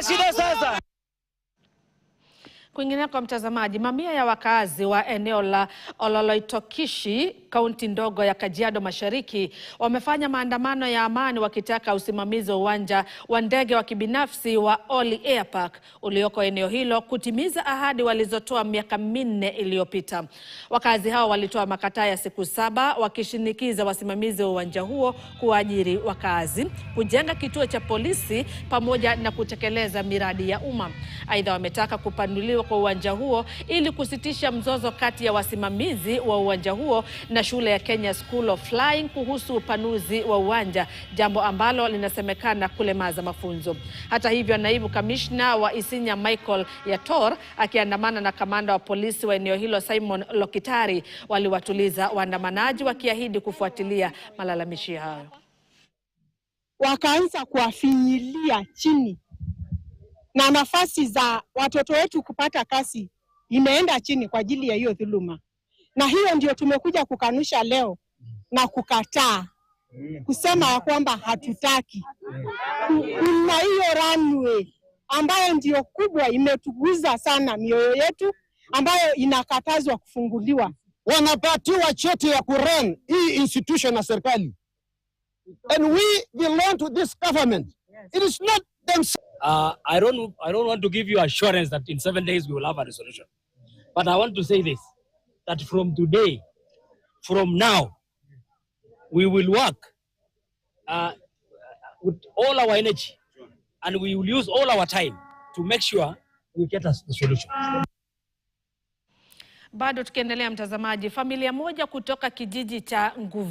Hakuna shida sasa. Kwingineko mtazamaji, mamia ya wakazi wa eneo la Ololoitokishi, kaunti ndogo ya Kajiado Mashariki, wamefanya maandamano ya amani wakitaka usimamizi wa uwanja wa ndege wa kibinafsi wa Oli Airpark ulioko eneo hilo kutimiza ahadi walizotoa miaka 4 iliyopita. Wakazi hao walitoa makataa ya siku 7 wakishinikiza wasimamizi wa uwanja huo kuajiri wakazi, kujenga kituo cha polisi pamoja na kutekeleza miradi ya umma. Aidha, wametaka kupanuliwa kwa uwanja huo ili kusitisha mzozo kati ya wasimamizi wa uwanja huo na shule ya Kenya School of Flying kuhusu upanuzi wa uwanja, jambo ambalo linasemekana kulemaza mafunzo. Hata hivyo, naibu kamishna wa Isinya Michael Yator akiandamana na kamanda wa polisi wa eneo hilo Simon Lokitari waliwatuliza waandamanaji wakiahidi kufuatilia malalamishi hayo. Wakaanza kuwafinyilia chini na nafasi za watoto wetu kupata kazi imeenda chini kwa ajili ya hiyo dhuluma. Na hiyo ndio tumekuja kukanusha leo na kukataa, kusema ya kwamba hatutaki. Kuna hiyo runway ambayo ndio kubwa, imetuguza sana mioyo yetu, ambayo inakatazwa kufunguliwa. Wanapatiwa cheti ya kurun hii institution na serikali. And we belong to this government. It is not them. I don't want to give you assurance that in 7 days we will have a resolution. But I want to say this, that from today, from now, we will work with all our energy and we will use all our time to make sure we get us the solution. Bado tukiendelea mtazamaji, familia moja kutoka kijiji cha Nguvu